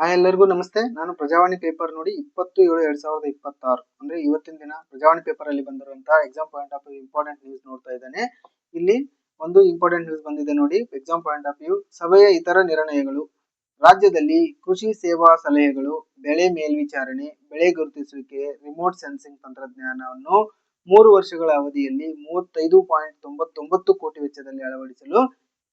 ಎಲ್ಲರಿಗೂ ನಮಸ್ತೆ. ನಾನು ಪ್ರಜಾವಾಣಿ ಪೇಪರ್ ನೋಡಿ 20/7/2026 ಅಂದ್ರೆ ಇವತ್ತಿನ ದಿನ ಪ್ರಜಾವಾಣಿ ಪೇಪರ್ ಅಲ್ಲಿ ಬಂದಿರುವಂತಹ exam point of view important news ನೋಡ್ತಾ ಇದ್ದಾನೆ. ಇಲ್ಲಿ ಒಂದು ಇಂಪಾರ್ಟೆಂಟ್ ನ್ಯೂಸ್ ಬಂದಿದೆ ನೋಡಿ. ಎಕ್ಸಾಮ್ ಪಾಯಿಂಟ್ ಆಫ್ ವ್ಯೂ ಸಭೆಯ ಇತರ ನಿರ್ಣಯಗಳು. ರಾಜ್ಯದಲ್ಲಿ ಕೃಷಿ ಸೇವಾ ಸಲಹೆಗಳು, ಬೆಳೆ ಮೇಲ್ವಿಚಾರಣೆ, ಬೆಳೆ ಗುರುತಿಸುವಿಕೆ, ರಿಮೋಟ್ ಸೆನ್ಸಿಂಗ್ ತಂತ್ರಜ್ಞಾನವನ್ನು 3 ವರ್ಷಗಳ ಅವಧಿಯಲ್ಲಿ 35.99 ಕೋಟಿ ವೆಚ್ಚದಲ್ಲಿ ಅಳವಡಿಸಲು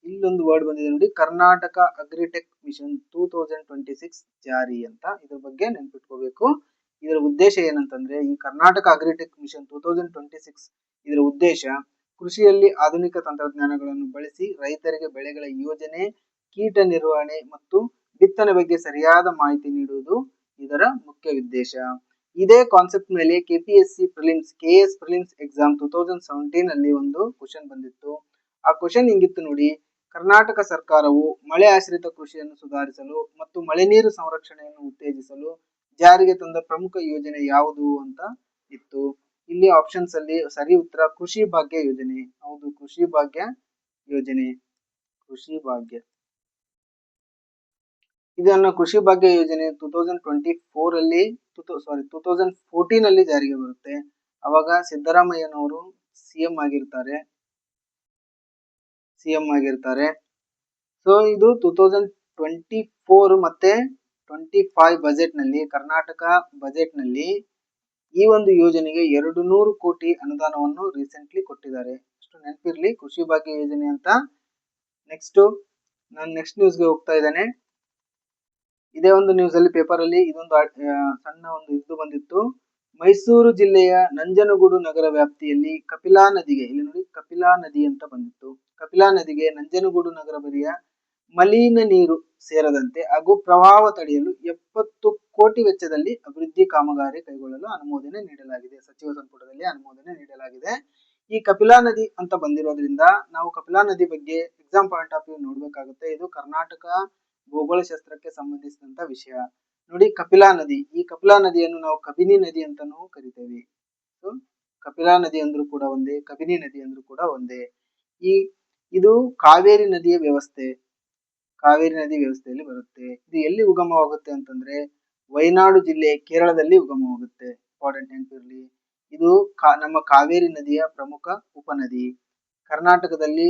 ಇಲ್ಲೊಂದು ವರ್ಡ್ ಬಂದಿದೆ ನೋಡಿ, ಕರ್ನಾಟಕ ಅಗ್ರಿಟೆಕ್ ಮಿಷನ್ 2026 ಜಾರಿ ಅಂತ. ಇದ್ರ ಬಗ್ಗೆ ನೆನ್ಪಿಟ್ಕೋಬೇಕು. ಇದರ ಉದ್ದೇಶ ಏನಂತಂದ್ರೆ, ಈ ಕರ್ನಾಟಕ ಅಗ್ರಿಟೆಕ್ ಮಿಷನ್ 2026 ಇದರ ಉದ್ದೇಶ ಕೃಷಿಯಲ್ಲಿ ಆಧುನಿಕ ತಂತ್ರಜ್ಞಾನಗಳನ್ನು ಬಳಸಿ ರೈತರಿಗೆ ಬೆಳೆಗಳ ಯೋಜನೆ, ಕೀಟ ನಿರ್ವಹಣೆ ಮತ್ತು ಬಿತ್ತನೆ ಬಗ್ಗೆ ಸರಿಯಾದ ಮಾಹಿತಿ ನೀಡುವುದು ಇದರ ಮುಖ್ಯ ಉದ್ದೇಶ. ಇದೇ ಕಾನ್ಸೆಪ್ಟ್ ಮೇಲೆ KPSC prelims KS prelims exam 2017 ಅಲ್ಲಿ ಒಂದು ಕ್ವಶನ್ ಬಂದಿತ್ತು. ಆ ಕ್ವಶನ್ ಹಿಂಗಿತ್ತು ನೋಡಿ, ಕರ್ನಾಟಕ ಸರ್ಕಾರವು ಮಳೆ ಆಶ್ರಿತ ಕೃಷಿಯನ್ನು ಸುಧಾರಿಸಲು ಮತ್ತು ಮಳೆ ನೀರು ಸಂರಕ್ಷಣೆಯನ್ನು ಉತ್ತೇಜಿಸಲು ಜಾರಿಗೆ ತಂದ ಪ್ರಮುಖ ಯೋಜನೆ ಯಾವುದು ಅಂತ ಇತ್ತು. ಇಲ್ಲಿ ಆಪ್ಷನ್ಸ್ ಅಲ್ಲಿ ಸರಿ ಉತ್ತರ ಕೃಷಿ ಭಾಗ್ಯ ಯೋಜನೆ. ಹೌದು, ಕೃಷಿ ಭಾಗ್ಯ ಯೋಜನೆ. ಕೃಷಿ ಭಾಗ್ಯ ಇದನ್ನು ಕೃಷಿ ಭಾಗ್ಯ ಯೋಜನೆ 2014 ಅಲ್ಲಿ ಜಾರಿಗೆ ಬರುತ್ತೆ. ಅವಾಗ ಸಿದ್ದರಾಮಯ್ಯನವರು ಸಿಎಂ ಆಗಿರ್ತಾರೆ. ಸೊ ಇದು 2024 ಮತ್ತೆ 25 ಬಜೆಟ್ ನಲ್ಲಿ, ಕರ್ನಾಟಕ ಬಜೆಟ್ ನಲ್ಲಿ ಈ ಒಂದು ಯೋಜನೆಗೆ 200 ಕೋಟಿ ಅನುದಾನವನ್ನು ರೀಸೆಂಟ್ಲಿ ಕೊಟ್ಟಿದ್ದಾರೆ. ಅಷ್ಟು ನೆನಪಿರ್ಲಿ, ಕೃಷಿ ಭಾಗ್ಯ ಯೋಜನೆ ಅಂತ. ನಾನು ನೆಕ್ಸ್ಟ್ ನ್ಯೂಸ್ಗೆ ಹೋಗ್ತಾ ಇದ್ದೇನೆ. ಇದೇ ಒಂದು ನ್ಯೂಸ್ ಅಲ್ಲಿ ಪೇಪರ್ ಅಲ್ಲಿ ಇದೊಂದು ಸಣ್ಣ ಒಂದು ಇದು ಬಂದಿತ್ತು. ಮೈಸೂರು ಜಿಲ್ಲೆಯ ನಂಜನಗೂಡು ನಗರ ವ್ಯಾಪ್ತಿಯಲ್ಲಿ ಕಪಿಲಾ ನದಿಗೆ, ಇಲ್ಲಿ ನೋಡಿ ಕಪಿಲಾ ನದಿ ಅಂತ ಬಂದಿತ್ತು. ಕಪಿಲಾ ನದಿಗೆ ನಂಜನಗೂಡು ನಗರ ಬರಿಯ ಮಲಿನ ನೀರು ಸೇರದಂತೆ ಹಾಗೂ ಪ್ರವಾಹ ತಡೆಯಲು 70 ಕೋಟಿ ವೆಚ್ಚದಲ್ಲಿ ಅಭಿವೃದ್ಧಿ ಕಾಮಗಾರಿ ಕೈಗೊಳ್ಳಲು ಅನುಮೋದನೆ ನೀಡಲಾಗಿದೆ. ಸಚಿವ ಸಂಪುಟದಲ್ಲಿ ಅನುಮೋದನೆ ನೀಡಲಾಗಿದೆ. ಈ ಕಪಿಲಾ ನದಿ ಅಂತ ಬಂದಿರೋದ್ರಿಂದ ನಾವು ಕಪಿಲಾ ನದಿ ಬಗ್ಗೆ ಎಕ್ಸಾಮ್ ಪಾಯಿಂಟ್ ಆಫ್ ವ್ಯೂ ನೋಡ್ಬೇಕಾಗುತ್ತೆ. ಇದು ಕರ್ನಾಟಕ ಭೂಗೋಳಶಾಸ್ತ್ರಕ್ಕೆ ಸಂಬಂಧಿಸಿದಂತ ವಿಷಯ ನೋಡಿ. ಕಪಿಲಾ ನದಿ, ಈ ಕಪಿಲಾ ನದಿಯನ್ನು ನಾವು ಕಬಿನಿ ನದಿ ಅಂತಾನೂ ಕರಿತೇವೆ. ಕಪಿಲಾ ನದಿ ಅಂದ್ರೂ ಕೂಡ ಒಂದೇ, ಕಬಿನಿ ನದಿ ಅಂದ್ರೂ ಕೂಡ ಒಂದೇ. ಇದು ಕಾವೇರಿ ನದಿಯ ಕಾವೇರಿ ನದಿ ವ್ಯವಸ್ಥೆಯಲ್ಲಿ ಬರುತ್ತೆ. ಇದು ಎಲ್ಲಿ ಉಗಮವಾಗುತ್ತೆ ಅಂತಂದ್ರೆ ವಯನಾಡು ಜಿಲ್ಲೆ, ಕೇರಳದಲ್ಲಿ ಉಗಮವಾಗುತ್ತೆ. ಇಂಪಾರ್ಟೆಂಟ್ ನೆನಪಿರ್ಲಿ. ಇದು ನಮ್ಮ ಕಾವೇರಿ ನದಿಯ ಪ್ರಮುಖ ಉಪನದಿ. ಕರ್ನಾಟಕದಲ್ಲಿ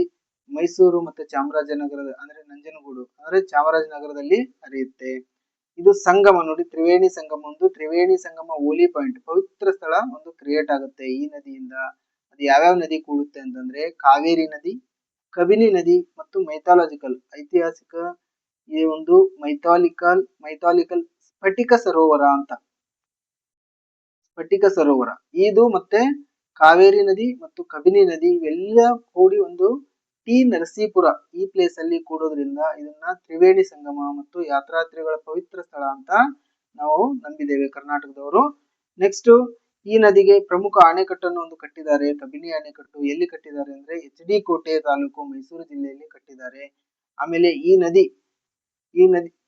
ಮೈಸೂರು ಮತ್ತೆ ಚಾಮರಾಜನಗರದ ಅಂದ್ರೆ ನಂಜನಗೂಡು ಅಂದ್ರೆ ಚಾಮರಾಜನಗರದಲ್ಲಿ ಹರಿಯುತ್ತೆ. ಇದು ಸಂಗಮ ನೋಡಿ, ತ್ರಿವೇಣಿ ಸಂಗಮ. ತ್ರಿವೇಣಿ ಸಂಗಮ ಹೋಲಿ ಪಾಯಿಂಟ್, ಪವಿತ್ರ ಸ್ಥಳ ಒಂದು ಕ್ರಿಯೇಟ್ ಆಗುತ್ತೆ ಈ ನದಿಯಿಂದ. ಅದು ಯಾವ್ಯಾವ ನದಿ ಕೂಡುತ್ತೆ ಅಂತಂದ್ರೆ ಕಾವೇರಿ ನದಿ, ಕಬಿನಿ ನದಿ ಮತ್ತು ಮೈಥಾಲಜಿಕಲ್ ಐತಿಹಾಸಿಕ ಈ ಒಂದು ಮೈಥಾಲಿಕಲ್ ಸ್ಫಟಿಕ ಸರೋವರ ಅಂತ. ಸ್ಫಟಿಕ ಸರೋವರ ಇದು ಮತ್ತೆ ಕಾವೇರಿ ನದಿ ಮತ್ತು ಕಬಿನಿ ನದಿ ಇವೆಲ್ಲ ಕೂಡಿ ಒಂದು ಟಿ ನರಸೀಪುರ ಈ ಪ್ಲೇಸ್ ಅಲ್ಲಿ ಕೂಡೋದ್ರಿಂದ ಇದನ್ನ ತ್ರಿವೇಣಿ ಸಂಗಮ ಮತ್ತು ಯಾತ್ರಾರ್ಥಿಗಳ ಪವಿತ್ರ ಸ್ಥಳ ಅಂತ ನಾವು ನಂಬಿದ್ದೇವೆ ಕರ್ನಾಟಕದವರು. ನೆಕ್ಸ್ಟ್, ಈ ನದಿಗೆ ಪ್ರಮುಖ ಅಣೆಕಟ್ಟನ್ನು ಒಂದು ಕಟ್ಟಿದ್ದಾರೆ, ಕಬಿನಿ ಅಣೆಕಟ್ಟು. ಎಲ್ಲಿ ಕಟ್ಟಿದ್ದಾರೆ ಅಂದ್ರೆ HD ಕೋಟೆ ತಾಲೂಕು, ಮೈಸೂರು ಜಿಲ್ಲೆಯಲ್ಲಿ ಕಟ್ಟಿದ್ದಾರೆ. ಆಮೇಲೆ ಈ ನದಿ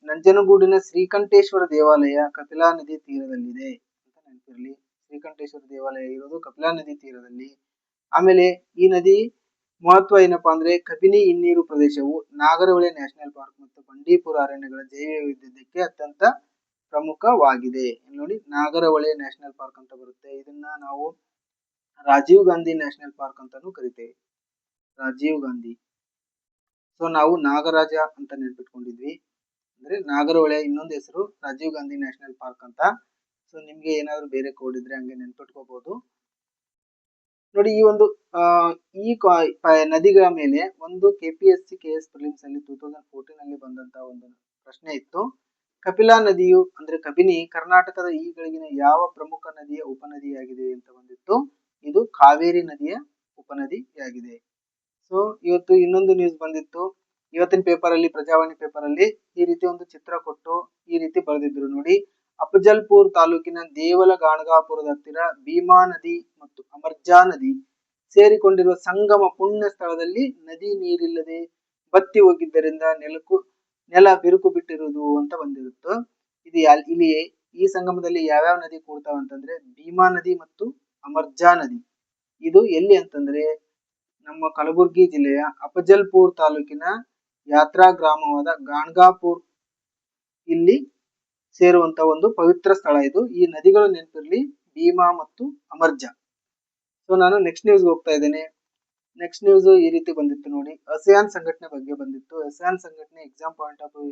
ನಂಜನಗೂಡಿನ ಶ್ರೀಕಂಠೇಶ್ವರ ದೇವಾಲಯ ಕಪಿಲಾ ನದಿ ತೀರದಲ್ಲಿದೆ ಅಂತ ನೆನಪಿರಲಿ. ಶ್ರೀಕಂಠೇಶ್ವರ ದೇವಾಲಯ ಇರೋದು ಕಪಿಲಾ ನದಿ ತೀರದಲ್ಲಿ. ಆಮೇಲೆ ಈ ನದಿ ಮಹತ್ವ ಏನಪ್ಪಾ ಅಂದ್ರೆ ಕಬಿನಿ ಹಿನ್ನೀರು ಪ್ರದೇಶವು ನಾಗರಹೊಳೆ ನ್ಯಾಷನಲ್ ಪಾರ್ಕ್ ಮತ್ತು ಬಂಡೀಪುರ ಅರಣ್ಯಗಳ ಜೈವ ವೈವಿಧ್ಯಕ್ಕೆ ಅತ್ಯಂತ ಪ್ರಮುಖವಾಗಿದೆ. ನೋಡಿ, ನಾಗರಹೊಳೆ ನ್ಯಾಷನಲ್ ಪಾರ್ಕ್ ಅಂತ ಬರುತ್ತೆ. ಇದನ್ನ ನಾವು ರಾಜೀವ್ ಗಾಂಧಿ ನ್ಯಾಷನಲ್ ಪಾರ್ಕ್ ಅಂತಾನೂ ಕರಿತೇವೆ. ರಾಜೀವ್ ಗಾಂಧಿ. ಸೊ ನಾವು ನಾಗರಾಜ ಅಂತ ನೆನ್ಪಿಟ್ಕೊಂಡಿದ್ವಿ. ಅಂದ್ರೆ ನಾಗರಹೊಳೆ ಇನ್ನೊಂದು ಹೆಸರು ರಾಜೀವ್ ಗಾಂಧಿ ನ್ಯಾಷನಲ್ ಪಾರ್ಕ್ ಅಂತ. ಸೊ ನಿಮ್ಗೆ ಏನಾದ್ರು ಬೇರೆ ಕೋಡ್ ಇದ್ರೆ ಹಂಗೆ ನೆನ್ಪಿಟ್ಕೋಬಹುದು ನೋಡಿ. ಈ ಒಂದು ನದಿಗಳ ಮೇಲೆ ಒಂದು KPSC KS ಪ್ರಿಲಿಮ್ಸ್ ಅಲ್ಲಿ 2014 ಅಲ್ಲಿ ಬಂದಂತ ಒಂದು ಪ್ರಶ್ನೆ ಇತ್ತು. ಕಪಿಲಾ ನದಿಯು ಅಂದ್ರೆ ಕಬಿನಿ ಕರ್ನಾಟಕದ ಈ ಕೆಳಗಿನ ಯಾವ ಪ್ರಮುಖ ನದಿಯ ಉಪನದಿಯಾಗಿದೆ ಅಂತ ಬಂದಿತ್ತು. ಇದು ಕಾವೇರಿ ನದಿಯ ಉಪನದಿಯಾಗಿದೆ. ಸೊ ಇವತ್ತು ಇನ್ನೊಂದು ನ್ಯೂಸ್ ಬಂದಿತ್ತು. ಇವತ್ತಿನ ಪೇಪರ್ ಅಲ್ಲಿ, ಪ್ರಜಾವಾಣಿ ಪೇಪರ್ ಅಲ್ಲಿ ಈ ರೀತಿ ಒಂದು ಚಿತ್ರ ಕೊಟ್ಟು ಈ ರೀತಿ ಬರೆದಿದ್ರು ನೋಡಿ. ಅಫಜಲ್ಪುರ್ ತಾಲೂಕಿನ ದೇವಲ ಗಾಣಗಾಪುರದ ಹತ್ತಿರ ಭೀಮಾ ನದಿ ಮತ್ತು ಅಮರ್ಜಾ ನದಿ ಸೇರಿಕೊಂಡಿರುವ ಸಂಗಮ ಪುಣ್ಯ ಸ್ಥಳದಲ್ಲಿ ನದಿ ನೀರಿಲ್ಲದೆ ಬತ್ತಿ ಹೋಗಿದ್ದರಿಂದ ನೆಲ ಬಿರುಕು ಬಿಟ್ಟಿರುವುದು ಅಂತ ಬಂದಿರುತ್ತೆ. ಇದು ಇಲ್ಲಿ ಈ ಸಂಗಮದಲ್ಲಿ ಯಾವ್ಯಾವ ನದಿ ಕೂಡ್ತಾವ ಅಂತಂದ್ರೆ ಭೀಮಾ ನದಿ ಮತ್ತು ಅಮರ್ಜಾ ನದಿ. ಇದು ಎಲ್ಲಿ ಅಂತಂದ್ರೆ ನಮ್ಮ ಕಲಬುರ್ಗಿ ಜಿಲ್ಲೆಯ ಅಫಜಲ್ಪುರ್ ತಾಲೂಕಿನ ಯಾತ್ರಾ ಗ್ರಾಮವಾದ ಗಾಣಗಾಪುರ್ ಇಲ್ಲಿ ಸೇರುವಂತ ಒಂದು ಪವಿತ್ರ ಸ್ಥಳ ಇದು. ಈ ನದಿಗಳು ನೆನಪಿರ್ಲಿ, ಭೀಮಾ ಮತ್ತು ಅಮರ್ಜಾ. ಸೊ ನಾನು ನೆಕ್ಸ್ಟ್ ನ್ಯೂಸ್ ಹೋಗ್ತಾ ಇದ್ದೇನೆ. ನೆಕ್ಸ್ಟ್ ನ್ಯೂಸ್ ಈ ರೀತಿ ಬಂದಿತ್ತು ನೋಡಿ, ASEAN ಸಂಘಟನೆ ಬಗ್ಗೆ ಬಂದಿತ್ತು. ASEAN ಸಂಘಟನೆ ಎಕ್ಸಾಮ್ ಪಾಯಿಂಟ್ ಆಫ್ ವ್ಯೂ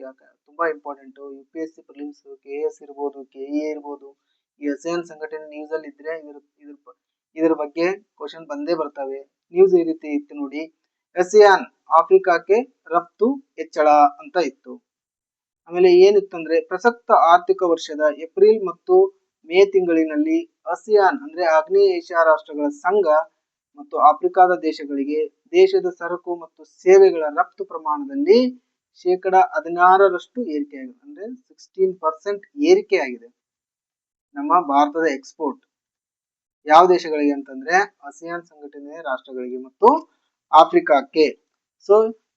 ತುಂಬಾ ಇಂಪಾರ್ಟೆಂಟ್. UPSC ಪ್ರಿಲಿಮ್ಸ್, KS ಇರ್ಬೋದು, KE ಇರ್ಬೋದು, ಈ ASEAN ಸಂಘಟನೆ ನ್ಯೂಸ್ ಅಲ್ಲಿ ಇದ್ರೆ ಇದ್ರ ಬಗ್ಗೆ ಕ್ವಶನ್ ಬಂದೇ ಬರ್ತವೆ. ನ್ಯೂಸ್ ಈ ರೀತಿ ಇತ್ತು ನೋಡಿ, ASEAN ಆಫ್ರಿಕಾಕ್ಕೆ ರಫ್ತು ಹೆಚ್ಚಳ ಅಂತ ಇತ್ತು. ಆಮೇಲೆ ಏನಿತ್ತಂದ್ರೆ, ಪ್ರಸಕ್ತ ಆರ್ಥಿಕ ವರ್ಷದ ಏಪ್ರಿಲ್ ಮತ್ತು ಮೇ ತಿಂಗಳಿನಲ್ಲಿ ASEAN ಅಂದ್ರೆ ಆಗ್ನೇಯ ಏಷ್ಯಾ ರಾಷ್ಟ್ರಗಳ ಸಂಘ ಮತ್ತು ಆಫ್ರಿಕಾದ ದೇಶಗಳಿಗೆ ದೇಶದ ಸರಕು ಮತ್ತು ಸೇವೆಗಳ ರಫ್ತು ಪ್ರಮಾಣದಲ್ಲಿ 16% ಏರಿಕೆಯಾಗಿದೆ. ಅಂದ್ರೆ 16% ಏರಿಕೆಯಾಗಿದೆ ನಮ್ಮ ಭಾರತದ ಎಕ್ಸ್ಪೋರ್ಟ್. ಯಾವ ದೇಶಗಳಿಗೆ ಅಂತಂದ್ರೆ ASEAN ಸಂಘಟನೆಯ ರಾಷ್ಟ್ರಗಳಿಗೆ ಮತ್ತು ಆಫ್ರಿಕಾಕ್ಕೆ. ಸೊ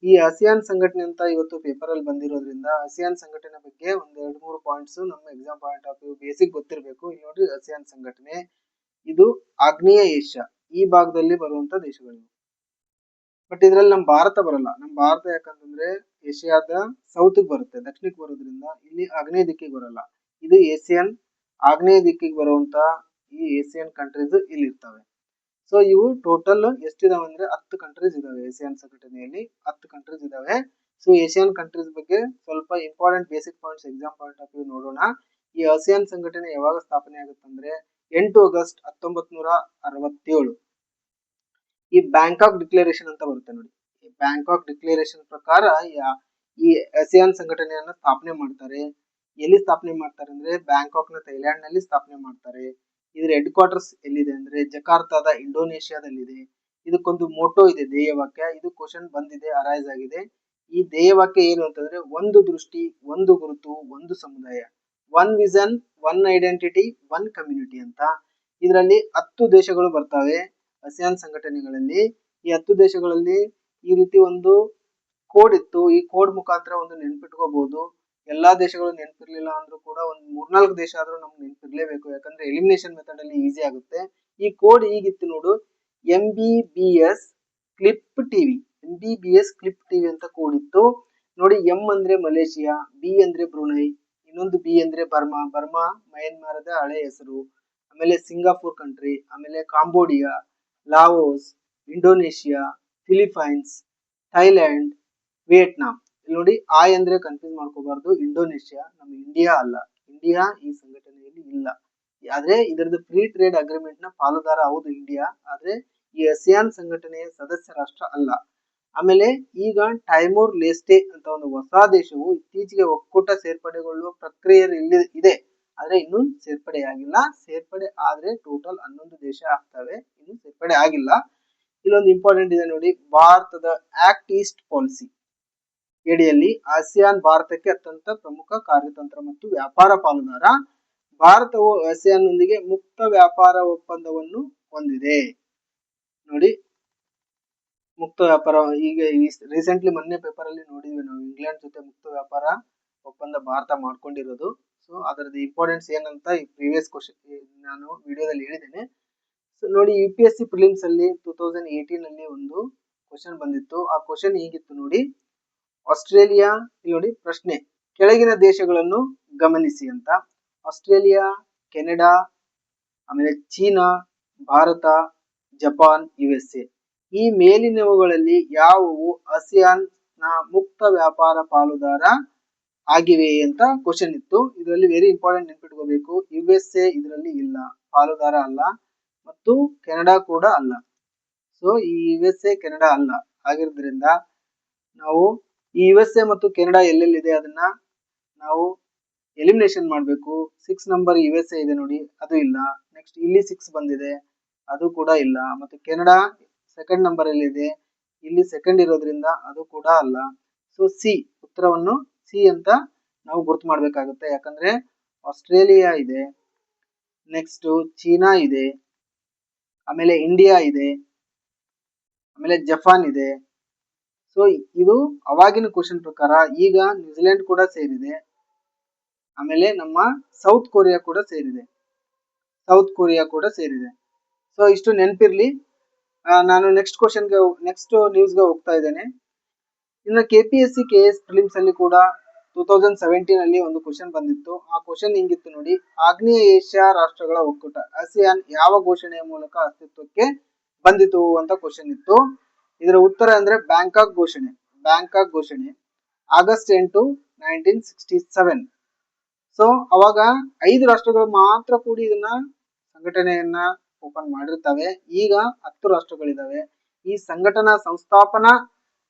ಈ ASEAN ಸಂಘಟನೆ ಅಂತ ಇವತ್ತು ಪೇಪರ್ ಅಲ್ಲಿ ಬಂದಿರೋದ್ರಿಂದ ASEAN ಸಂಘಟನೆ ಬಗ್ಗೆ ಒಂದ್ 2-3 ಪಾಯಿಂಟ್ಸ್ ನಮ್ಮ exam point of view basic ಗೊತ್ತಿರಬೇಕು. ಇಲ್ಲಿ ನೋಡ್ರಿ, ASEAN ಸಂಘಟನೆ ಇದು ಆಗ್ನೇಯ ಏಷ್ಯಾ ಈ ಭಾಗದಲ್ಲಿ ಬರುವಂತ ದೇಶಗಳು. ಬಟ್ ಇದ್ರಲ್ಲಿ ನಮ್ಮ ಭಾರತ ಬರಲ್ಲ. ನಮ್ಮ ಭಾರತ ಯಾಕಂತಂದ್ರೆ ಏಷ್ಯಾದ ಸೌತ್ ಬರುತ್ತೆ, ದಕ್ಷಿಣಕ್ಕೆ ಬರೋದ್ರಿಂದ ಇಲ್ಲಿ ಆಗ್ನೇಯ ದಿಕ್ಕಿಗೆ ಬರಲ್ಲ. ಇದು ಏಷ್ಯನ್ ಆಗ್ನೇಯ ದಿಕ್ಕಿಗೆ ಬರುವಂತ ಈ ಏಷ್ಯನ್ ಕಂಟ್ರೀಸ್ ಇಲ್ಲಿ ಇರ್ತವೆ. ಸೊ ಇವು ಟೋಟಲ್ ಎಷ್ಟಿದಾವೆ ಅಂದ್ರೆ 10 ಕಂಟ್ರೀಸ್ ಇದಾವೆ. ASEAN ಸಂಘಟನೆಯಲ್ಲಿ 10 ಕಂಟ್ರೀಸ್ ಇದಾವೆ. ಸೊ ಏಷ್ಯನ್ ಕಂಟ್ರೀಸ್ ಬಗ್ಗೆ ಸ್ವಲ್ಪ important basic points exam point of view ನೋಡೋಣ. ಈ ASEAN ಸಂಘಟನೆ ಯಾವಾಗ ಸ್ಥಾಪನೆ ಆಗುತ್ತೆ ಅಂದ್ರೆ 8 ಆಗಸ್ಟ್ 1967 ಈ ಬ್ಯಾಂಕಾಕ್ ಡಿಕ್ಲರೇಷನ್ ಅಂತ ಬರುತ್ತೆ ನೋಡಿ. ಈ ಬ್ಯಾಂಕಾಕ್ ಡಿಕ್ಲರೇಷನ್ ಪ್ರಕಾರ ಈ ASEAN ಸಂಘಟನೆಯನ್ನ ಸ್ಥಾಪನೆ ಮಾಡ್ತಾರೆ. ಎಲ್ಲಿ ಸ್ಥಾಪನೆ ಮಾಡ್ತಾರೆ ಅಂದ್ರೆ ಬ್ಯಾಂಕಾಕ್ ನ ಥೈಲ್ಯಾಂಡ್ ನಲ್ಲಿ ಸ್ಥಾಪನೆ ಮಾಡ್ತಾರೆ. ಇದ್ರ ಹೆಡ್ ಕ್ವಾರ್ಟರ್ಸ್ ಎಲ್ಲಿದೆ ಅಂದ್ರೆ ಜಕಾರ್ತಾದ ಇಂಡೋನೇಷ್ಯಾದಲ್ಲಿದೆ. ಇದಕ್ಕೊಂದು ಮೋಟೋ ಇದೆ, ಧ್ಯೇಯವಾಕ್ಯ. ಇದು ಕ್ವಶನ್ ಬಂದಿದೆ, ಅರೈಸ್ ಆಗಿದೆ. ಈ ಧ್ಯೇಯವಾಕ್ಯ ಏನು ಅಂತಂದ್ರೆ, ಒಂದು ದೃಷ್ಟಿ, ಒಂದು ಗುರುತು, ಒಂದು ಸಮುದಾಯ, one vision, one identity, one community ಅಂತ. ಇದರಲ್ಲಿ 10 ದೇಶಗಳು ಬರ್ತವೆ ASEAN ಸಂಘಟನೆಗಳಲ್ಲಿ. ಈ 10 ದೇಶಗಳಲ್ಲಿ ಈ ರೀತಿ ಒಂದು ಕೋಡ್ ಇತ್ತು. ಈ ಕೋಡ್ ಮುಖಾಂತರ ಒಂದು ನೆನ್ಪಿಟ್ಕೋಬಹುದು. ಎಲ್ಲಾ ದೇಶಗಳು ನೆನಪಿರ್ಲಿಲ್ಲ ಅಂದ್ರೂ ಕೂಡ ಒಂದ್ 3-4 ದೇಶ ಆದ್ರೂ ನಮ್ಗೆ ನೆನಪಿರ್ಲೇಬೇಕು, ಯಾಕಂದ್ರೆ ಎಲಿಮಿನೇಷನ್ ಮೆಥಡ್ ಅಲ್ಲಿ ಈಸಿ ಆಗುತ್ತೆ. ಈ ಕೋಡ್ ಹೀಗಿತ್ತು ನೋಡು, MBBS clip TV, MBBS clip TV ಅಂತ ಕೋಡ್ ಇತ್ತು ನೋಡಿ. M ಅಂದ್ರೆ ಮಲೇಷಿಯಾ, B ಅಂದ್ರೆ ಬ್ರುನೈ, ಇನ್ನೊಂದು B ಅಂದ್ರೆ ಬರ್ಮಾ ಮಯನ್ಮಾರದ ಹಳೆ ಹೆಸರು, ಆಮೇಲೆ ಸಿಂಗಾಪುರ್ ಕಂಟ್ರಿ, ಆಮೇಲೆ Cambodia, Laos, Indonesia, Philippines, Thailand, Vietnam. ಇಲ್ಲಿ ನೋಡಿ, ಅಂದ್ರೆ ಕನ್ಫ್ಯೂಸ್ ಮಾಡ್ಕೋಬಾರ್ದು, ಇಂಡೋನೇಷಿಯಾ ನಮ್ಮ ಇಂಡಿಯಾ ಅಲ್ಲ. ಇಂಡಿಯಾ ಈ ಸಂಘಟನೆಯಲ್ಲಿ ಇಲ್ಲ. ಆದ್ರೆ ಇದರದ್ದು ಫ್ರೀ ಟ್ರೇಡ್ ಅಗ್ರಿಮೆಂಟ್ ನ ಪಾಲುದಾರ ಹೌದು ಇಂಡಿಯಾ, ಆದ್ರೆ ಈ ASEAN ಸಂಘಟನೆಯ ಸದಸ್ಯ ರಾಷ್ಟ್ರ ಅಲ್ಲ. ಆಮೇಲೆ ಈಗ ಟೈಮೋರ್ ಲೆಸ್ಟೆ ಅಂತ ಒಂದು ಹೊಸ ದೇಶವು ಇತ್ತೀಚೆಗೆ ಒಕ್ಕೂಟ ಸೇರ್ಪಡೆಗೊಳ್ಳುವ ಪ್ರಕ್ರಿಯೆಯಲ್ಲಿ ಇದೆ. ಆದ್ರೆ ಇನ್ನೂ ಸೇರ್ಪಡೆ ಆಗಿಲ್ಲ. ಸೇರ್ಪಡೆ ಆದ್ರೆ ಟೋಟಲ್ 11 ದೇಶ ಆಗ್ತವೆ, ಇನ್ನು ಸೇರ್ಪಡೆ ಆಗಿಲ್ಲ. ಇಲ್ಲೊಂದು ಇಂಪಾರ್ಟೆಂಟ್ ಇದೆ ನೋಡಿ, ಭಾರತದ ಆಕ್ಟ್ ಈಸ್ಟ್ ಪಾಲಿಸಿ ಅಡಿಯಲ್ಲಿ ASEAN ಭಾರತಕ್ಕೆ ಅತ್ಯಂತ ಪ್ರಮುಖ ಕಾರ್ಯತಂತ್ರ ಮತ್ತು ವ್ಯಾಪಾರ ಪಾಲುದಾರ. ಭಾರತವು ASEAN ನೊಂದಿಗೆ ಮುಕ್ತ ವ್ಯಾಪಾರ ಒಪ್ಪಂದವನ್ನು ಹೊಂದಿದೆ ನೋಡಿ. ಮುಕ್ತ ವ್ಯಾಪಾರ ಈಗ ರೀಸೆಂಟ್ಲಿ ಮೊನ್ನೆ ಪೇಪರ್ ಅಲ್ಲಿ ನೋಡಿದ್ವಿ ನಾವು, ಇಂಗ್ಲೆಂಡ್ ಜೊತೆ ಮುಕ್ತ ವ್ಯಾಪಾರ ಒಪ್ಪಂದ ಭಾರತ ಮಾಡ್ಕೊಂಡಿರೋದು. ಸೊ ಅದರದ್ದು ಇಂಪಾರ್ಟೆನ್ಸ್ ಏನಂತ ಈ ಪ್ರೀವಿಯಸ್ ಕ್ವಶನ್ ನಾನು ವಿಡಿಯೋದಲ್ಲಿ ಹೇಳಿದ್ದೇನೆ. ಸೊ ನೋಡಿ, UPSC ಪ್ರಿಲಿಮ್ಸ್ ಅಲ್ಲಿ 2018 ಅಲ್ಲಿ ಒಂದು ಕ್ವಶನ್ ಬಂದಿತ್ತು. ಆ ಕ್ವಶನ್ ಹೀಗಿತ್ತು ನೋಡಿ, ಆಸ್ಟ್ರೇಲಿಯಾ, ಇಲ್ಲಿ ನೋಡಿ ಪ್ರಶ್ನೆ, ಕೆಳಗಿನ ದೇಶಗಳನ್ನು ಗಮನಿಸಿ ಅಂತ. ಆಸ್ಟ್ರೇಲಿಯಾ, ಕೆನಡಾ, ಆಮೇಲೆ ಚೀನಾ, ಭಾರತ, ಜಪಾನ್, USA. ಈ ಮೇಲಿನವುಗಳಲ್ಲಿ ಯಾವುವು ASEAN ನ ಮುಕ್ತ ವ್ಯಾಪಾರ ಪಾಲುದಾರ ಆಗಿವೆ ಅಂತ ಕ್ವಶನ್ ಇತ್ತು. ಇದರಲ್ಲಿ ವೆರಿ ಇಂಪಾರ್ಟೆಂಟ್ ನೆನ್ಪಿಟ್ಕೋಬೇಕು, USA ಇದರಲ್ಲಿ ಇಲ್ಲ, ಪಾಲುದಾರ ಅಲ್ಲ, ಮತ್ತು ಕೆನಡಾ ಕೂಡ ಅಲ್ಲ. ಸೊ ಈ USA ಕೆನಡಾ ಅಲ್ಲ ಆಗಿರೋದ್ರಿಂದ ನಾವು ಈ USA ಮತ್ತು ಕೆನಡಾ ಎಲ್ಲೆಲ್ಲಿದೆ ಅದನ್ನ ನಾವು ಎಲಿಮಿನೇಷನ್ ಮಾಡಬೇಕು. 6 ನಂಬರ್ USA ಇದೆ ನೋಡಿ, ಅದು ಇಲ್ಲ. ನೆಕ್ಸ್ಟ್ ಇಲ್ಲಿ 6 ಬಂದಿದೆ, ಅದು ಕೂಡ ಇಲ್ಲ. ಮತ್ತು ಕೆನಡಾ ಸೆಕೆಂಡ್ ನಂಬರ್ ಅಲ್ಲಿ ಇದೆ, ಇಲ್ಲಿ ಸೆಕೆಂಡ್ ಇರೋದ್ರಿಂದ ಅದು ಕೂಡ ಅಲ್ಲ. ಸೊ ಸಿ, ಉತ್ತರವನ್ನು ಸಿ ಅಂತ ನಾವು ಗುರ್ತು ಮಾಡ್ಬೇಕಾಗುತ್ತೆ. ಯಾಕಂದ್ರೆ ಆಸ್ಟ್ರೇಲಿಯಾ ಇದೆ, ನೆಕ್ಸ್ಟ್ ಚೀನಾ ಇದೆ, ಆಮೇಲೆ ಇಂಡಿಯಾ ಇದೆ, ಆಮೇಲೆ ಜಪಾನ್ ಇದೆ. ಸೊ ಇದು ಅವಾಗಿನ ಕ್ವಶನ್ ಪ್ರಕಾರ. ಈಗ ನ್ಯೂಜಿಲೆಂಡ್ ಕೂಡ ಸೇರಿದೆ, ಆಮೇಲೆ ನಮ್ಮ ಸೌತ್ ಕೊರಿಯಾ ಕೂಡ ಸೇರಿದೆ. ಸೊ ಇಷ್ಟು ನೆನಪಿರ್ಲಿ. ನಾನು ನೆಕ್ಸ್ಟ್ ನ್ಯೂಸ್ಗೆ ಹೋಗ್ತಾ ಇದ್ದೇನೆ. ಇನ್ನು KPSC KS ಪ್ರಿಲಿಮ್ಸ್ ಅಲ್ಲಿ ಕೂಡ 2017 ಅಲ್ಲಿ ಒಂದು ಕ್ವಶನ್ ಬಂದಿತ್ತು. ಆ ಕ್ವಶನ್ ಹಿಂಗಿತ್ತು ನೋಡಿ, ಆಗ್ನೇಯ ಏಷ್ಯಾ ರಾಷ್ಟ್ರಗಳ ಒಕ್ಕೂಟ ಆಸಿಯಾನ್ ಯಾವ ಘೋಷಣೆಯ ಮೂಲಕ ಅಸ್ತಿತ್ವಕ್ಕೆ ಬಂದಿತು ಅಂತ ಕ್ವಶನ್ ಇತ್ತು. ಇದರ ಉತ್ತರ ಅಂದ್ರೆ ಬ್ಯಾಂಕಾಕ್ ಘೋಷಣೆ. ಬ್ಯಾಂಕಾಕ್ ಘೋಷಣೆ ಆಗಸ್ಟ್ 8, 1967. ಸೊ ಅವಾಗ 5 ರಾಷ್ಟ್ರಗಳು ಮಾತ್ರ ಕೂಡಿ ಇದನ್ನ ಸಂಘಟನೆಯನ್ನ ಓಪನ್ ಮಾಡಿರ್ತವೆ. ಈಗ 10 ರಾಷ್ಟ್ರಗಳಿದಾವೆ. ಈ ಸಂಘಟನಾ ಸಂಸ್ಥಾಪನಾ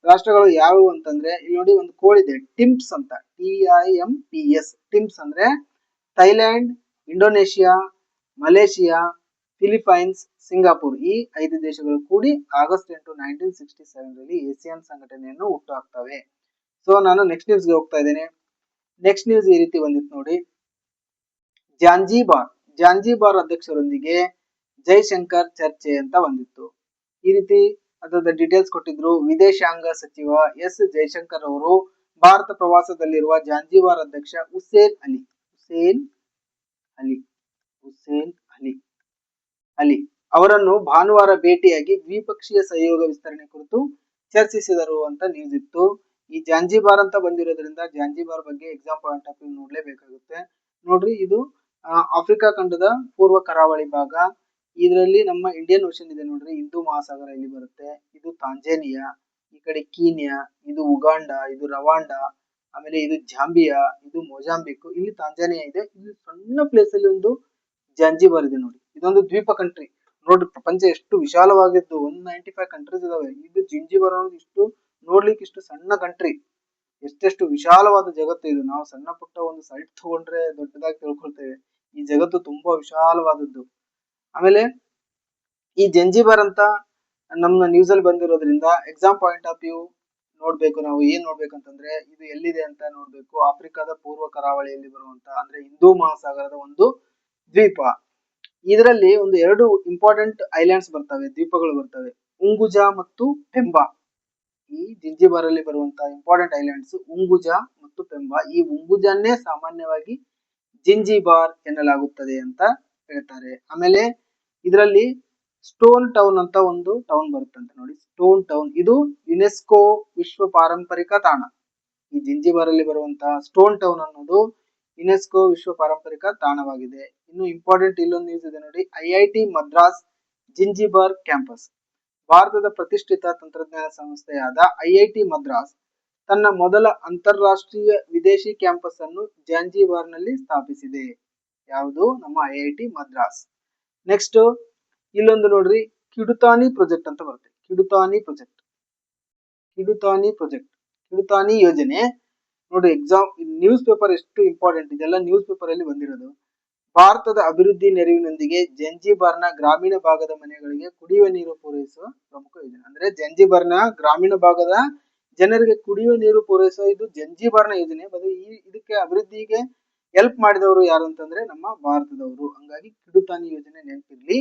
ರಾಷ್ಟ್ರಗಳು ಯಾವುವು ಅಂತಂದ್ರೆ, ಇಲ್ಲಿ ನೋಡಿ ಒಂದು ಕೋಡ್ ಇದೆ, ಟಿಮ್ಸ್ ಅಂತ, TIMPS. ಟಿಮ್ಸ್ ಅಂದ್ರೆ Thailand, Indonesia, Malaysia, Philippines, Singapore. ಈ 5 ದೇಶಗಳು ಕೂಡಿ ಆಗಸ್ಟ್ 8, 1967 ರಲ್ಲಿ ಏಸಿಯಾನ್ ಸಂಘಟನೆಯನ್ನು ಹುಟ್ಟುಹಾಕ್ತವೆ. ಸೊ ನಾನು ನೆಕ್ಸ್ಟ್ ನ್ಯೂಸ್ಗೆ ಹೋಗ್ತಾ ಇದ್ದೇನೆ. ನೆಕ್ಸ್ಟ್ ನ್ಯೂಸ್ ಈ ರೀತಿ ಬಂದಿತ್ತು ನೋಡಿ, ಜಾಂಜಿಬಾರ್ ಅಧ್ಯಕ್ಷರೊಂದಿಗೆ ಜೈಶಂಕರ್ ಚರ್ಚೆ ಅಂತ ಬಂದಿತ್ತು. ಈ ರೀತಿ ಅದರ ಡೀಟೇಲ್ಸ್ ಕೊಟ್ಟಿದ್ರು. ವಿದೇಶಾಂಗ ಸಚಿವ ಎಸ್ ಜೈಶಂಕರ್ ಅವರು ಭಾರತ ಪ್ರವಾಸದಲ್ಲಿರುವ ಜಾಂಜಿಬಾರ್ ಅಧ್ಯಕ್ಷ ಹುಸೇನ್ ಅಲಿ ಅವರನ್ನು ಭಾನುವಾರ ಭೇಟಿಯಾಗಿ ದ್ವಿಪಕ್ಷೀಯ ಸಹಯೋಗ ವಿಸ್ತರಣೆ ಕುರಿತು ಚರ್ಚಿಸಿದರು ಅಂತ ನ್ಯೂಸ್ ಇತ್ತು. ಈ ಜಾಂಜಿಬಾರ್ ಅಂತ ಬಂದಿರೋದ್ರಿಂದ ಜಾಂಜಿಬಾರ್ ಬಗ್ಗೆ ಎಕ್ಸಾಮ್ ಪಾಯಿಂಟ್ ಆಫ್ ವ್ಯೂ ನೋಡ್ಲೇಬೇಕಾಗುತ್ತೆ. ನೋಡ್ರಿ, ಇದು ಆಫ್ರಿಕಾ ಖಂಡದ ಪೂರ್ವ ಕರಾವಳಿ ಭಾಗ. ಇದರಲ್ಲಿ ನಮ್ಮ ಇಂಡಿಯನ್ ಓಷನ್ ಇದೆ ನೋಡ್ರಿ, ಹಿಂದೂ ಮಹಾಸಾಗರ ಇಲ್ಲಿ ಬರುತ್ತೆ. ಇದು ತಾಂಜೇನಿಯಾ, ಈ ಕಡೆ ಕೀನ್ಯಾ, ಇದು ಉಗಾಂಡ, ಇದು ರವಾಂಡ, ಆಮೇಲೆ ಇದು ಜಾಂಬಿಯಾ, ಇದು ಮೊಜಾಂಬಿಕ್, ಇಲ್ಲಿ ತಾಂಜಾನಿಯಾ ಇದೆ. ಇಲ್ಲಿ ಸಣ್ಣ ಪ್ಲೇಸ್ ಅಲ್ಲಿ ಒಂದು ಜಾಂಜಿಬಾರ್ ಇದೆ ನೋಡಿ. ಇದೊಂದು ದ್ವೀಪ ಕಂಟ್ರಿ. ನೋಡ್ರಿ, ಪ್ರಪಂಚ ಎಷ್ಟು ವಿಶಾಲವಾಗಿದ್ದು, 195 ಕಂಟ್ರೀಸ್ ಇದಾವೆ. ಇದು ಜಾಂಜಿಬಾರ್ ಅನ್ನೋದು ಇಷ್ಟು ನೋಡ್ಲಿಕ್ಕೆ ಇಷ್ಟು ಸಣ್ಣ ಕಂಟ್ರಿ. ಎಷ್ಟೆಷ್ಟು ವಿಶಾಲವಾದ ಜಗತ್ತು ಇದು. ನಾವು ಸಣ್ಣ ಪುಟ್ಟ ಒಂದು ಸೈಟ್ ತಗೊಂಡ್ರೆ ದೊಡ್ಡದಾಗಿ ತಿಳ್ಕೊಳ್ತೇವೆ. ಈ ಜಗತ್ತು ತುಂಬಾ ವಿಶಾಲವಾದದ್ದು. ಆಮೇಲೆ ಈ ಜಾಂಜಿಬಾರ್ ಅಂತ ನಮ್ಮ ನ್ಯೂಸ್ ಅಲ್ಲಿ ಬಂದಿರೋದ್ರಿಂದ ಎಕ್ಸಾಮ್ ಪಾಯಿಂಟ್ ಆಫ್ ವ್ಯೂ ನೋಡ್ಬೇಕು. ನಾವು ಏನ್ ನೋಡ್ಬೇಕಂತಂದ್ರೆ, ಇದು ಎಲ್ಲಿದೆ ಅಂತ ನೋಡ್ಬೇಕು. ಆಫ್ರಿಕಾದ ಪೂರ್ವ ಕರಾವಳಿಯಲ್ಲಿ ಬರುವಂತ, ಅಂದ್ರೆ ಹಿಂದೂ ಮಹಾಸಾಗರದ ಒಂದು ದ್ವೀಪ. ಇದರಲ್ಲಿ ಒಂದು 2 ಇಂಪಾರ್ಟೆಂಟ್ ಐಲ್ಯಾಂಡ್ಸ್ ಬರ್ತವೆ, ದ್ವೀಪಗಳು ಬರ್ತವೆ, ಉಂಗುಜಾ ಮತ್ತು ಪೆಂಬಾ. ಈ ಜಾಂಜಿಬಾರ್ ಅಲ್ಲಿ ಬರುವಂತಹ ಇಂಪಾರ್ಟೆಂಟ್ ಐಲ್ಯಾಂಡ್ಸ್ ಉಂಗುಜಾ ಮತ್ತು ಪೆಂಬಾ. ಈ ಉಂಗುಜಾನ್ನೇ ಸಾಮಾನ್ಯವಾಗಿ ಜಿಂಜಿಬಾರ್ ಎನ್ನಲಾಗುತ್ತದೆ ಅಂತ ಹೇಳ್ತಾರೆ. ಆಮೇಲೆ ಇದರಲ್ಲಿ ಸ್ಟೋನ್ ಟೌನ್ ಅಂತ ಒಂದು ಟೌನ್ ಬರುತ್ತಂತೆ ನೋಡಿ, ಸ್ಟೋನ್ ಟೌನ್. ಇದು ಯುನೆಸ್ಕೋ ವಿಶ್ವ ಪಾರಂಪರಿಕ ತಾಣ. ಈ ಜಾಂಜಿಬಾರ್ ಅಲ್ಲಿ ಬರುವಂತಹ ಸ್ಟೋನ್ ಟೌನ್ ಅನ್ನೋದು ಯುನೆಸ್ಕೋ ವಿಶ್ವ ಪಾರಂಪರಿಕ ತಾಣವಾಗಿದೆ. ಇನ್ನು ಇಂಪಾರ್ಟೆಂಟ್ ಇಲ್ಲೊಂದು ನ್ಯೂಸ್ ಇದೆ ನೋಡಿ, IIT ಮದ್ರಾಸ್ ಜಾಂಜಿಬಾರ್ ಕ್ಯಾಂಪಸ್. ಭಾರತದ ಪ್ರತಿಷ್ಠಿತ ತಂತ್ರಜ್ಞಾನ ಸಂಸ್ಥೆಯಾದ IIT ಮದ್ರಾಸ್ ತನ್ನ ಮೊದಲ ಅಂತಾರಾಷ್ಟ್ರೀಯ ವಿದೇಶಿ ಕ್ಯಾಂಪಸ್ ಅನ್ನು ಜಾಂಜಿಬಾರ್ ನಲ್ಲಿ ಸ್ಥಾಪಿಸಿದೆ. ಯಾವುದು? ನಮ್ಮ IIT ಮದ್ರಾಸ್. ನೆಕ್ಸ್ಟ್ ಇಲ್ಲೊಂದು ನೋಡ್ರಿ, ಕಿಡುತಾನಿ ಪ್ರಾಜೆಕ್ಟ್ ಅಂತ ಬರುತ್ತೆ. ಕಿಡುತಾನಿ ಯೋಜನೆ ನೋಡಿ. ಎಕ್ಸಾಮ್ ನ್ಯೂಸ್ ಪೇಪರ್ ಎಷ್ಟು ಇಂಪಾರ್ಟೆಂಟ್, ಇದೆಲ್ಲ ನ್ಯೂಸ್ ಪೇಪರ್ ಅಲ್ಲಿ ಬಂದಿರೋದು. ಭಾರತದ ಅಭಿವೃದ್ಧಿ ನೆರವಿನೊಂದಿಗೆ ಜಾಂಜಿಬಾರ್ನ ಗ್ರಾಮೀಣ ಭಾಗದ ಮನೆಗಳಿಗೆ ಕುಡಿಯುವ ನೀರು ಪೂರೈಸುವ ಪ್ರಮುಖ ಯೋಜನೆ. ಅಂದ್ರೆ ಜಾಂಜಿಬಾರ್ನ ಗ್ರಾಮೀಣ ಭಾಗದ ಜನರಿಗೆ ಕುಡಿಯುವ ನೀರು ಪೂರೈಸುವ ಇದು ಜಾಂಜಿಬಾರ್ನ ಯೋಜನೆ. ಇದಕ್ಕೆ ಅಭಿವೃದ್ಧಿಗೆ ಹೆಲ್ಪ್ ಮಾಡಿದವರು ಯಾರು ಅಂತಂದ್ರೆ ನಮ್ಮ ಭಾರತದವರು. ಹಂಗಾಗಿ ಕಿಡುತಾನಿ ಯೋಜನೆ ನೆನಪಿರ್ಲಿ.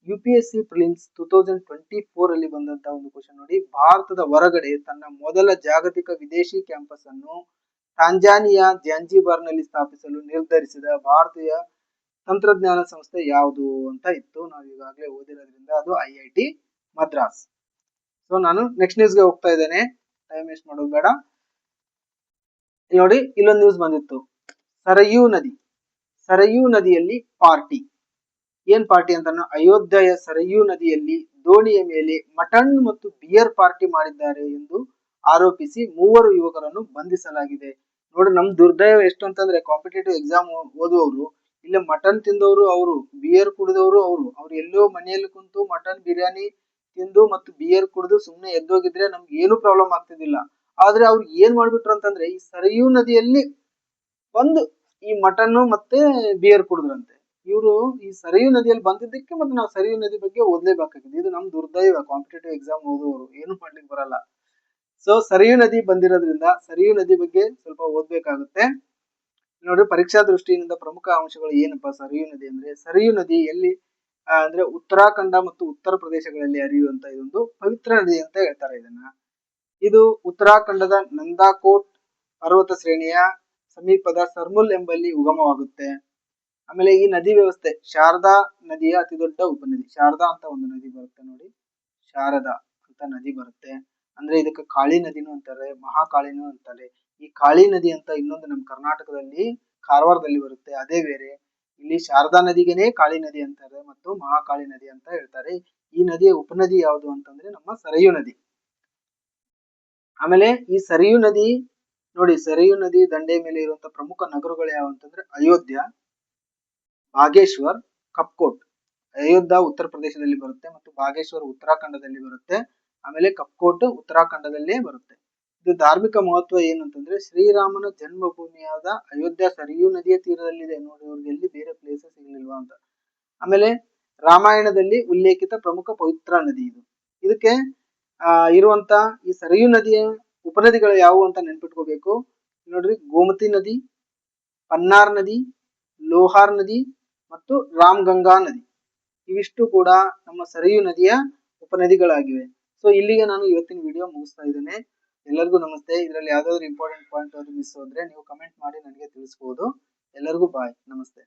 UPSC ಪ್ರಿಲಿಮ್ಸ್ 2024 ಅಲ್ಲಿ ಬಂದಂತಹ ಒಂದು ಕ್ವಶನ್ ನೋಡಿ, ಭಾರತದ ಹೊರಗಡೆ ತನ್ನ ಮೊದಲ ಜಾಗತಿಕ ವಿದೇಶಿ ಕ್ಯಾಂಪಸ್ ಅನ್ನು ತಾಂಜಾನಿಯಾ ಜಾಂಜಿಬಾರ್ ನಲ್ಲಿ ಸ್ಥಾಪಿಸಲು ನಿರ್ಧರಿಸಿದ ಭಾರತೀಯ ತಂತ್ರಜ್ಞಾನ ಸಂಸ್ಥೆ ಯಾವುದು ಅಂತ ಇತ್ತು. ನಾವು ಈಗಾಗಲೇ ಓದಿರೋದ್ರಿಂದ ಅದು IIT ಮದ್ರಾಸ್. ಸೊ ನಾನು ನೆಕ್ಸ್ಟ್ ನ್ಯೂಸ್ಗೆ ಹೋಗ್ತಾ ಇದ್ದೇನೆ, ಟೈಮ್ ವೇಸ್ಟ್ ಮಾಡೋದು ಬೇಡ. ನೋಡಿ, ಇಲ್ಲೊಂದು ನ್ಯೂಸ್ ಬಂದಿತ್ತು, ಸರಯೂ ನದಿಯಲ್ಲಿ ಪಾರ್ಟಿ. ಏನ್ ಪಾರ್ಟಿ ಅಂತ, ಅಯೋಧ್ಯೆಯ ಸರಯೂ ನದಿಯಲ್ಲಿ ದೋಣಿಯ ಮೇಲೆ ಮಟನ್ ಮತ್ತು ಬಿಯರ್ ಪಾರ್ಟಿ ಮಾಡಿದ್ದಾರೆ ಎಂದು ಆರೋಪಿಸಿ 3 ಯುವಕರನ್ನು ಬಂಧಿಸಲಾಗಿದೆ. ನೋಡಿ, ನಮ್ ದುರ್ದೈವ ಎಷ್ಟು ಅಂತಂದ್ರೆ, ಕಾಂಪಿಟೇಟಿವ್ ಎಕ್ಸಾಮ್ ಓದುವವರು ಇಲ್ಲ ಮಟನ್ ತಿಂದವರು ಅವರು, ಬಿಯರ್ ಕುಡಿದವರು ಅವ್ರು ಎಲ್ಲೋ ಮನೆಯಲ್ಲಿ ಕುಂತು ಮಟನ್ ಬಿರಿಯಾನಿ ತಿಂದು ಮತ್ತು ಬಿಯರ್ ಕುಡಿದು ಸುಮ್ನೆ ಎದ್ದೋಗಿದ್ರೆ ನಮ್ಗೆ ಏನು ಪ್ರಾಬ್ಲಮ್ ಆಗ್ತಿದ್ದಿಲ್ಲ. ಆದ್ರೆ ಅವ್ರು ಏನ್ ಮಾಡ್ಬಿಟ್ರು ಅಂತಂದ್ರೆ, ಈ ಸರಯೂ ನದಿಯಲ್ಲಿ ಬಂದು ಈ ಮಟನ್ ಮತ್ತೆ ಬಿಯರ್ ಕುಡಿದ್ರಂತೆ. ಇವರು ಈ ಸರಯೂ ನದಿಯಲ್ಲಿ ಬಂದಿದ್ದಕ್ಕೆ ಮತ್ತೆ ನಾವು ಸರಯೂ ನದಿ ಬಗ್ಗೆ ಓದ್ಲೇಬೇಕಾಗಿದೆ. ಇದು ನಮ್ ದುರ್ದೈವ, ಕಾಂಪಿಟೇಟಿವ್ ಎಕ್ಸಾಮ್ ಓದುವವರು ಏನು ಮಾಡ್ಲಿಕ್ಕೆ ಬರಲ್ಲ. ಸೊ ಸರಯೂ ನದಿ ಬಂದಿರೋದ್ರಿಂದ ಸರಯೂ ನದಿ ಬಗ್ಗೆ ಸ್ವಲ್ಪ ಓದ್ಬೇಕಾಗುತ್ತೆ. ನೋಡಿ, ಪರೀಕ್ಷಾ ದೃಷ್ಟಿಯಿಂದ ಪ್ರಮುಖ ಅಂಶಗಳು ಏನಪ್ಪಾ ಸರಯೂ ನದಿ ಅಂದ್ರೆ, ಸರಯೂ ನದಿ ಎಲ್ಲಿ ಅಂದ್ರೆ ಉತ್ತರಾಖಂಡ ಮತ್ತು ಉತ್ತರ ಪ್ರದೇಶಗಳಲ್ಲಿ ಹರಿಯುವಂತ ಇದೊಂದು ಪವಿತ್ರ ನದಿ ಅಂತ ಹೇಳ್ತಾರೆ ಇದನ್ನ. ಇದು ಉತ್ತರಾಖಂಡದ ನಂದಾಕೋಟ್ ಪರ್ವತ ಶ್ರೇಣಿಯ ಸಮೀಪದ ಸರ್ಮುಲ್ ಎಂಬಲ್ಲಿ ಉಗಮವಾಗುತ್ತೆ. ಆಮೇಲೆ ಈ ನದಿ ವ್ಯವಸ್ಥೆ ಶಾರದಾ ನದಿಯ ಅತಿ ದೊಡ್ಡ ಉಪನದಿ. ಶಾರದಾ ಅಂತ ಒಂದು ನದಿ ಬರುತ್ತೆ ನೋಡಿ, ಶಾರದಾ ಅಂತ ನದಿ ಬರುತ್ತೆ. ಅಂದ್ರೆ ಇದಕ್ಕೆ ಕಾಳಿ ನದಿನೂ ಅಂತಾರೆ, ಮಹಾಕಾಳಿನೂ ಅಂತಾರೆ. ಈ ಕಾಳಿ ನದಿ ಅಂತ ಇನ್ನೊಂದು ನಮ್ಮ ಕರ್ನಾಟಕದಲ್ಲಿ ಕಾರವಾರದಲ್ಲಿ ಬರುತ್ತೆ, ಅದೇ ಬೇರೆ. ಇಲ್ಲಿ ಶಾರದಾ ನದಿಗೆನೇ ಕಾಳಿ ನದಿ ಅಂತಾರೆ ಮತ್ತು ಮಹಾಕಾಳಿ ನದಿ ಅಂತ ಹೇಳ್ತಾರೆ. ಈ ನದಿಯ ಉಪನದಿ ಯಾವುದು ಅಂತಂದ್ರೆ ನಮ್ಮ ಸರಯೂ ನದಿ. ಆಮೇಲೆ ಈ ಸರಯೂ ನದಿ ನೋಡಿ, ಸರಯೂ ನದಿ ದಂಡೆ ಮೇಲೆ ಇರುವಂತಹ ಪ್ರಮುಖ ನಗರಗಳು ಯಾವ ಅಂತಂದ್ರೆ ಅಯೋಧ್ಯ, ಬಾಗೇಶ್ವರ್, ಕಪ್ಕೋಟ್. ಅಯೋಧ್ಯ ಉತ್ತರ ಪ್ರದೇಶದಲ್ಲಿ ಬರುತ್ತೆ ಮತ್ತು ಬಾಗೇಶ್ವರ್ ಉತ್ತರಾಖಂಡದಲ್ಲಿ ಬರುತ್ತೆ. ಆಮೇಲೆ ಕಪ್ಕೋಟ್ ಉತ್ತರಾಖಂಡದಲ್ಲೇ ಬರುತ್ತೆ. ಇದು ಧಾರ್ಮಿಕ ಮಹತ್ವ ಏನು ಅಂತಂದ್ರೆ ಶ್ರೀರಾಮನ ಜನ್ಮಭೂಮಿಯಾದ ಅಯೋಧ್ಯ ಸರಯೂ ನದಿಯ ತೀರದಲ್ಲಿದೆ. ನೋಡಿ, ಇವ್ರಿಗೆ ಎಲ್ಲಿ ಬೇರೆ ಪ್ಲೇಸಸ್ ಸಿಗಲಿಲ್ವಾ ಅಂತ. ಆಮೇಲೆ ರಾಮಾಯಣದಲ್ಲಿ ಉಲ್ಲೇಖಿತ ಪ್ರಮುಖ ಪವಿತ್ರ ನದಿ ಇದು. ಇದಕ್ಕೆ ಇರುವಂತ ಈ ಸರಯೂ ನದಿಯ ಉಪನದಿಗಳು ಯಾವುವು ಅಂತ ನೆನ್ಪಿಟ್ಕೋಬೇಕು. ನೋಡ್ರಿ, ಗೋಮತಿ ನದಿ, ಪನ್ನಾರ್ ನದಿ, ಲೋಹಾರ್ ನದಿ ಮತ್ತು ರಾಮ್ಗಂಗಾ ನದಿ. ಇವಿಷ್ಟು ಕೂಡ ನಮ್ಮ ಸರಯೂ ನದಿಯ ಉಪನದಿಗಳಾಗಿವೆ. ಸೊ ಇಲ್ಲಿಗೆ ನಾನು ಇವತ್ತಿನ ವಿಡಿಯೋ ಮುಗಿಸ್ತಾ ಇದ್ದೇನೆ. ಎಲ್ಲರಿಗೂ ನಮಸ್ತೆ. ಇದರಲ್ಲಿ ಯಾವ್ದಾದ್ರು ಇಂಪಾರ್ಟೆಂಟ್ ಪಾಯಿಂಟ್ ಮಿಸ್ ಹೋದ್ರೆ ನೀವು ಕಮೆಂಟ್ ಮಾಡಿ ನನಗೆ ತಿಳಿಸಬಹುದು. ಎಲ್ಲರಿಗೂ ಬಾಯ್, ನಮಸ್ತೆ.